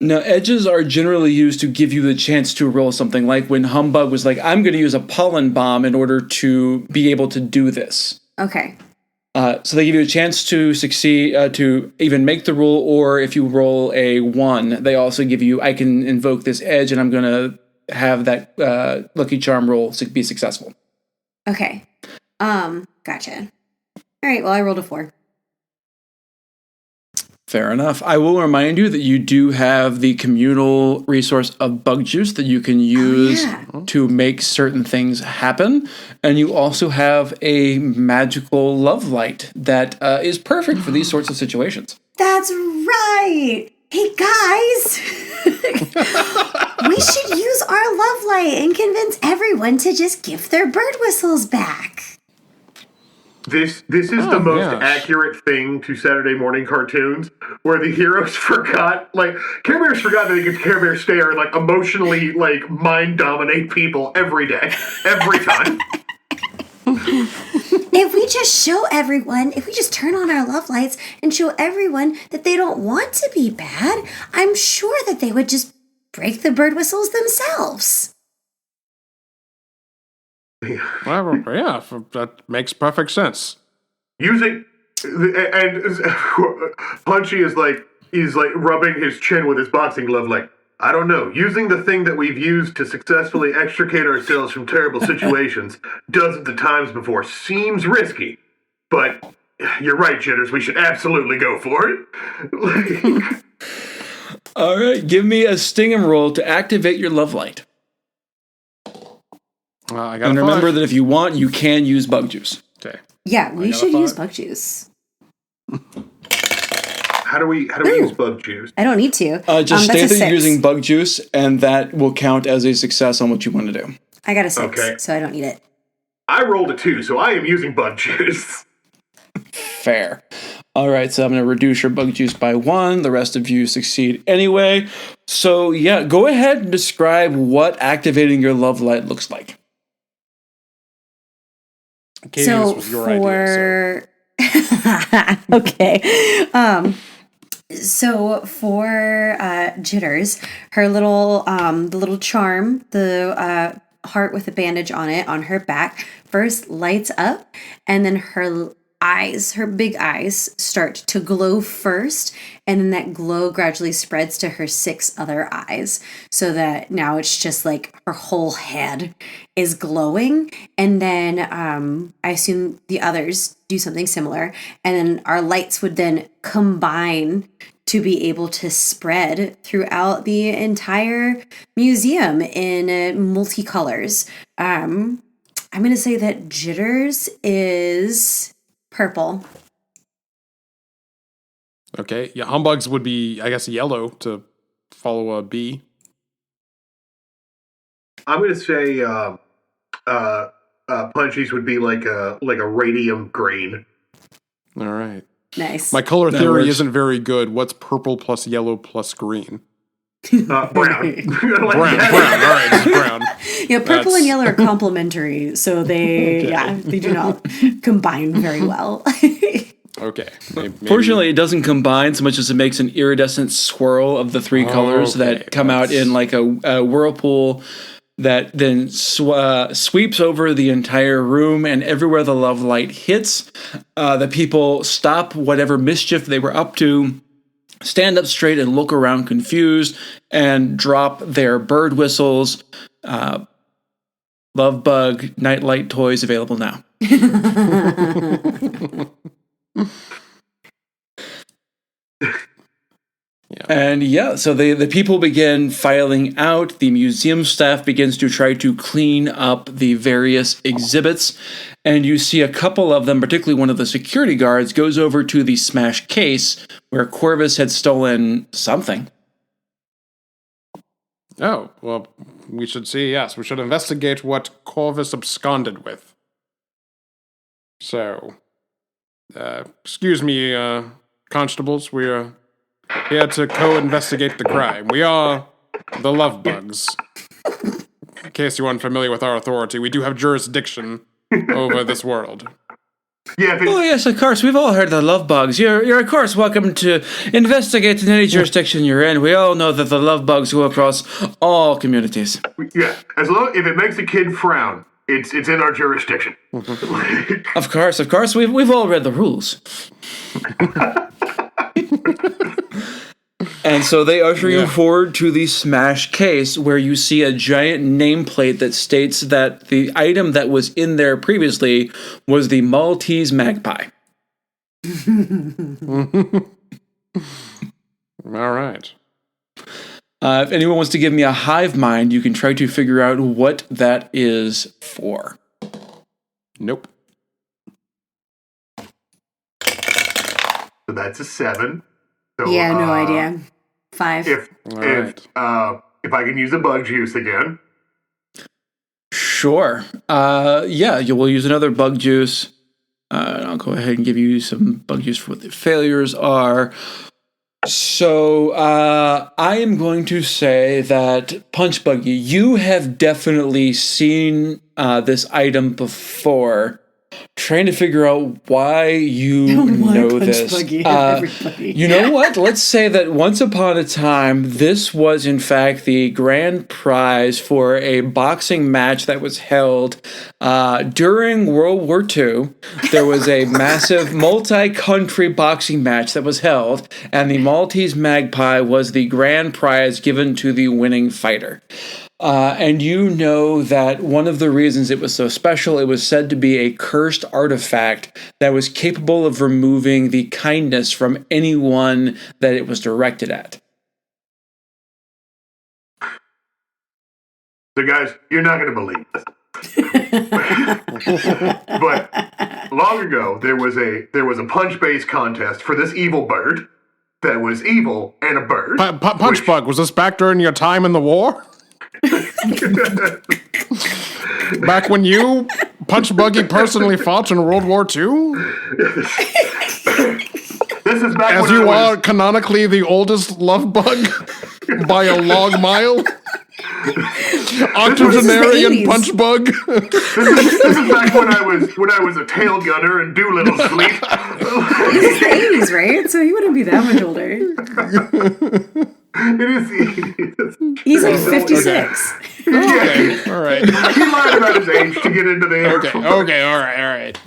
Now, edges are generally used to give you the chance to roll something, like when Humbug was like, I'm going to use a pollen bomb in order to be able to do this.
Okay.
So they give you a chance to succeed, to even make the roll, or if you roll a 1, they also give you, I can invoke this edge and I'm going to have that Lucky Charm roll be successful.
Okay. Gotcha. All right, well, I rolled a 4.
Fair enough. I will remind you that you do have the communal resource of bug juice that you can use to make certain things happen. And you also have a magical love light that is perfect for these sorts of situations.
That's right. Hey, guys,
Jitters. We should use our love light and convince everyone to just give their bird whistles back.
This is the most accurate thing to Saturday morning cartoons, where the heroes forgot, like, Care Bears forgot that they could Care Bear stare and, like, emotionally, like, mind dominate people every day, every time.
If we just show everyone, if we just turn on our love lights and show everyone that they don't want to be bad, I'm sure that they would just break the bird whistles themselves.
Well, yeah, that makes perfect sense.
Using, and Punchy is like, he's like rubbing his chin with his boxing glove, like, I don't know, using the thing that we've used to successfully extricate ourselves from terrible situations dozens of times before seems risky. But you're right, Jitters, we should absolutely go for it.
All right, give me a sting roll to activate your love light.
I got
And remember that if you want, you can use bug juice.
Okay.
Yeah, we should use bug juice.
How do we use bug juice?
I don't need to.
Just
that's
state
a
that you're
6.
using bug juice, and that will count as a success on what you want to do.
I got a 6,
Okay.
so I don't need it.
I rolled a 2, so I am using bug juice.
Fair. All right, so I'm going to reduce your bug juice by 1. The rest of you succeed anyway. So, yeah, go ahead and describe what activating your love light looks like.
Katie,
So
this was your idea,
okay. So for Jitters, her little the little charm, the heart with a bandage on it on her back, first lights up, and then her eyes, her big eyes, start to glow first, and then that glow gradually spreads to her 6 other eyes, so that now it's just like her whole head is glowing. And then I assume the others do something similar, and then our lights would then combine to be able to spread throughout the entire museum in multicolors. I'm going to say that Jitters is purple.
Okay, yeah, Humbugs would be, I guess, yellow to follow a B.
I'm going to say Punchy's would be like a radium green.
All right.
Nice.
My color
That
theory
works.
isn't very good. What's purple plus yellow plus green?
Brown.
Brown. All right, it's brown.
Yeah, purple
That's-
and yellow are complementary, so they they do not combine very well.
Okay. Maybe.
Fortunately, it doesn't combine so much as it makes an iridescent swirl of the 3 colors that come out in like a whirlpool that then sweeps over the entire room, and everywhere the love light hits, the people stop whatever mischief they were up to, stand up straight and look around confused, and drop their bird whistles. Love Bug nightlight toys available now. And yeah, so the people begin filing out. The museum staff begins to try to clean up the various exhibits. And you see a couple of them, particularly one of the security guards, goes over to the smashed case where Corvus had stolen something.
Oh, well, we should see, yes. We should investigate what Corvus absconded with. So, excuse me, constables, we are here to co-investigate the crime. We are the Love Bugs. In case you aren't familiar with our authority, we do have jurisdiction over this world.
Yeah,
Oh yes, of course. We've all heard of the love bugs. You're of course welcome to investigate in any jurisdiction you're in. We all know that the love bugs go across all communities.
yeah. As long if it makes a kid frown, it's in our jurisdiction.
Of course. We've all read the rules. And so they usher you forward to the smash case, where you see a giant nameplate that states that the item that was in there previously was the Maltese magpie.
All right.
If anyone wants to give me a hive mind, you can try to figure out what that is for.
Nope.
So that's a 7. So,
Yeah, no idea. 5.
If I can use the bug juice again.
Sure. Yeah, we'll use another bug juice. I'll go ahead and give you some bug juice for what the failures are. So I am going to say that Punch Buggy, you have definitely seen this item before. Trying to figure out why you know this. You know what? Let's say that once upon a time, this was in fact the grand prize for a boxing match that was held during World War II. There was a massive multi-country boxing match that was held, and the Maltese Magpie was the grand prize given to the winning fighter. And you know that one of the reasons it was so special, it was said to be a cursed artifact that was capable of removing the kindness from anyone that it was directed at.
So guys, you're not going to believe this. But long ago, there was a punch-based contest for this evil bird that was evil and a bird.
Punch Bug, was this back during your time in the war? Back when you, Punch Buggy, personally fought in World War II?
This is back
As
when
you are canonically the oldest love bug by a long mile? Octogenarian Punch Bug?
This is back when I was a tail gunner in Doolittle's fleet.
This is the 80s, right? So he wouldn't be that much older.
It is.
He's like 56.
Okay, all right.
He lied about his age to get into the air.
Okay, all right.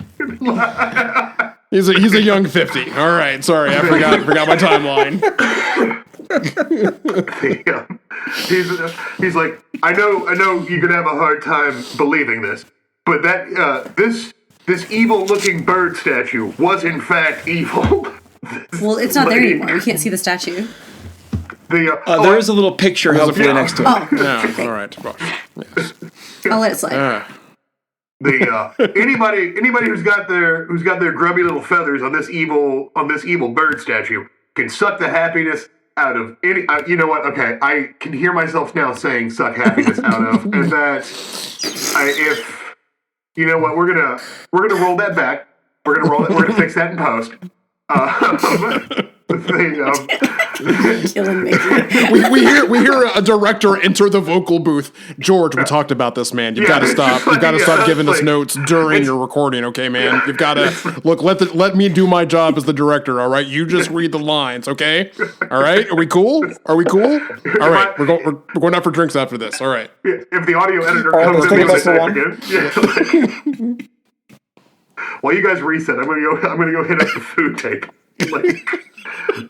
He's a young 50. All right, sorry, I forgot my timeline.
He's like, I know you're gonna have a hard time believing this, but that this evil-looking bird statue was in fact evil.
Well, it's not there anymore. We can't see the statue.
There is a little picture hopefully next to it.
Oh,
Yeah, all right. Yes.
I'll let it slide.
Anybody who's got their grubby little feathers on this evil bird statue can suck the happiness out of any. You know what? Okay, I can hear myself now saying "suck happiness out of," and that if you know what, we're gonna roll that back. We're gonna fix that in post.
Killing me.
we hear a director enter the vocal booth. George, we talked about this, man. You've got to stop. You've got to stop giving us notes during your recording, okay, man? You've got to look. Let me do my job as the director. All right, you just read the lines, okay? All right, are we cool? All right, we're going out for drinks after this. All right.
If the audio editor comes in again, while you guys reset, I'm gonna go hit up the food tape.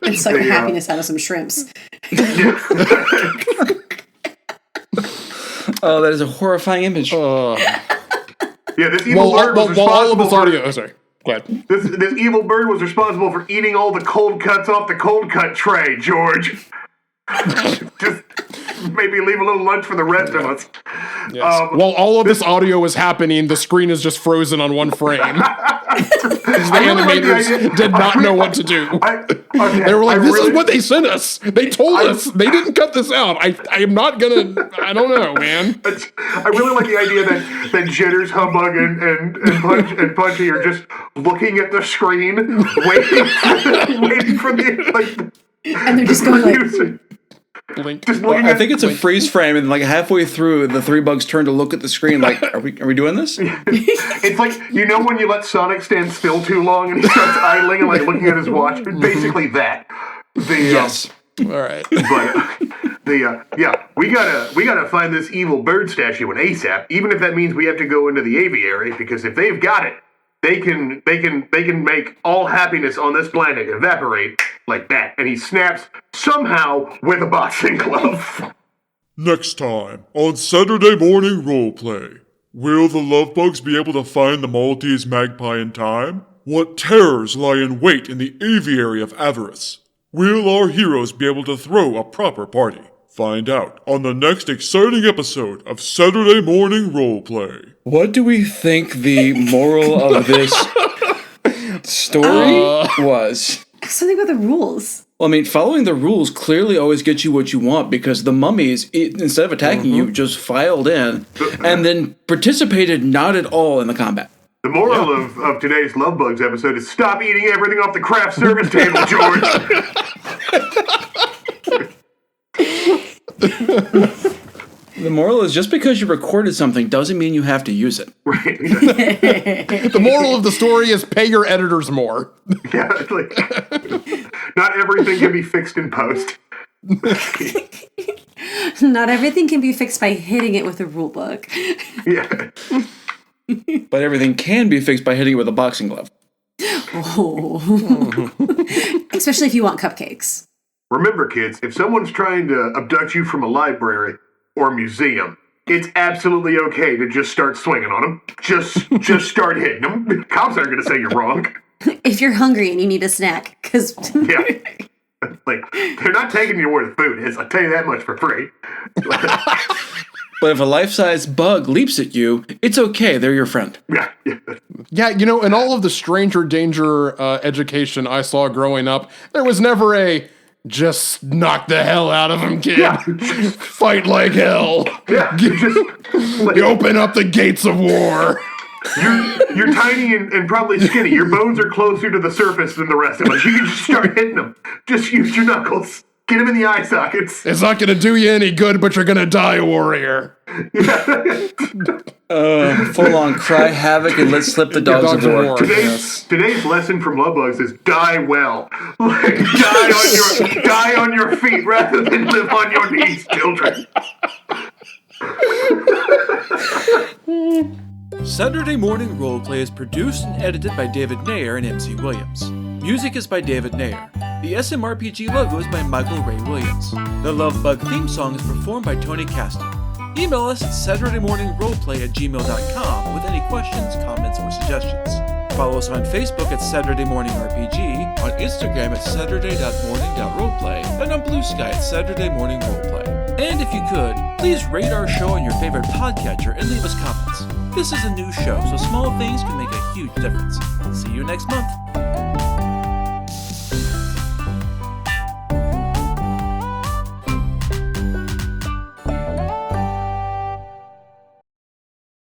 And suck the happiness out of some shrimps.
Oh, that is a horrifying image.
This evil bird was responsible
all of this audio. Sorry, go ahead.
This evil bird was responsible for eating all the cold cuts off the cold cut tray, George. Just maybe leave a little lunch for the rest of us.
Yes. While all of this audio is happening, the screen is just frozen on one frame. The animators did not know what to do. They were like, this is what they sent us. They told us. They didn't cut this out. I am not going to, I don't know, man.
I really like the idea that Jitters, Humbug, and Punchy are just looking at the screen, waiting for the,
and they're just going like...
Blink.
I think it's a freeze frame, and like halfway through, the three bugs turn to look at the screen like, are we doing this?
It's like, you know when you let Sonic stand still too long and he starts idling and like looking at his watch? Basically that.
Yes.
All right.
But we gotta find this evil bird statue in ASAP, even if that means we have to go into the aviary, because if they've got it, they can make all happiness on this planet evaporate like that. And he snaps somehow with a boxing glove.
Next time on Saturday Morning Roleplay, will the love bugs be able to find the Maltese Magpie in time? What terrors lie in wait in the aviary of avarice? Will our heroes be able to throw a proper party? Find out on the next exciting episode of Saturday Morning Roleplay.
What do we think the moral of this story was?
Something about the rules.
Well, I mean, following the rules clearly always gets you what you want because the mummies, instead of attacking you, just filed in and then participated not at all in the combat.
The moral of today's Love Bugs episode is stop eating everything off the craft service table, George.
The moral is just because you recorded something doesn't mean you have to use it.
Right.
The moral of the story is pay your editors more.
Yeah, it's like, not everything can be fixed in post.
Not everything can be fixed by hitting it with a rule book.
Yeah.
But everything can be fixed by hitting it with a boxing glove.
Oh. Especially if you want cupcakes.
Remember, kids, if someone's trying to abduct you from a library or museum, it's absolutely okay to just start swinging on them. Just start hitting them. Cops aren't going to say you're wrong.
If you're hungry and you need a snack, because
Yeah. Like, they're not taking you where the food is. I'll tell you that much for free.
But if a life-size bug leaps at you, it's okay. They're your friend.
Yeah.
Yeah, in all of the stranger danger education I saw growing up, there was never a just knock the hell out of him, kid.
Yeah.
Fight like hell.
Yeah.
You open up the gates of war.
You're tiny and probably skinny. Your bones are closer to the surface than the rest of us. You can just start hitting them. Just use your knuckles. Get them in the eye sockets.
It's not going to do you any good, but you're going to die, warrior.
Full on cry havoc and let's slip the dogs of war.
Today's lesson from Love Bugs is die well. Like, die on your feet rather than live on your knees, children.
Saturday Morning Roleplay is produced and edited by David Nayer and MC Williams. Music is by David Nayer. The SMRPG logo is by Michael Ray Williams. The Love Bug theme song is performed by Tony Caston. Email us at SaturdayMorningRoleplay@gmail.com with any questions, comments, or suggestions. Follow us on Facebook at Saturday Morning RPG, on Instagram at Saturday.morning.roleplay, and on Blue Sky at Saturday Morning Roleplay. And if you could, please rate our show on your favorite podcatcher and leave us comments. This is a new show, so small things can make a huge difference. See you next month.